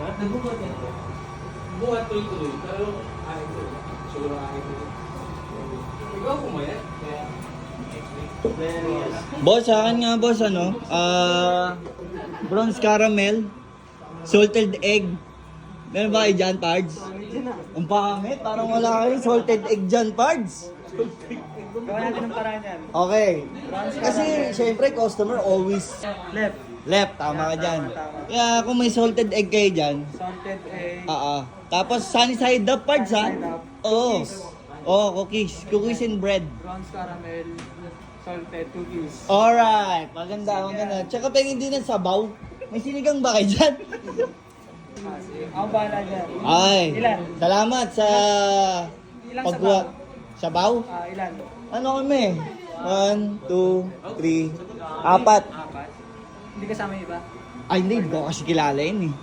Nagbubuhat yan. Buhat tuloy-tuloy. Pero ayaw ko. Siguro ayaw ko. Ikaw pumayat. Kaya Boss, sa akin nga boss, ano? Bronze caramel, salted egg. Meron ba kayo dyan, Pards? Ang pangit, parang wala kayo salted egg dyan, Pards. Gawin natin ng paraan yan. Okay. Kasi, syempre, customer always Left. left. Tama ka dyan. Tama. Kaya kung may salted egg kayo dyan, Salted egg. Tapos sunny side up, Pards, ha? Sunny side up. Oo. Cookies. Oo, cookies. Cookies and bread. Bronze caramel. Salted cookies. Alright, maganda, maganda. Tsaka pengin din ng sabaw. May sinigang ba kayo dyan? Sige. Ako bahala dyan. Ay, Ilan? salamat sa Ilang pagkuha. Sabaw? Ilan? Ano kami? 1, 2, 3, 4. Apat. Hindi kasama yung iba? Ay, hindi ko kasi kilala yun eh.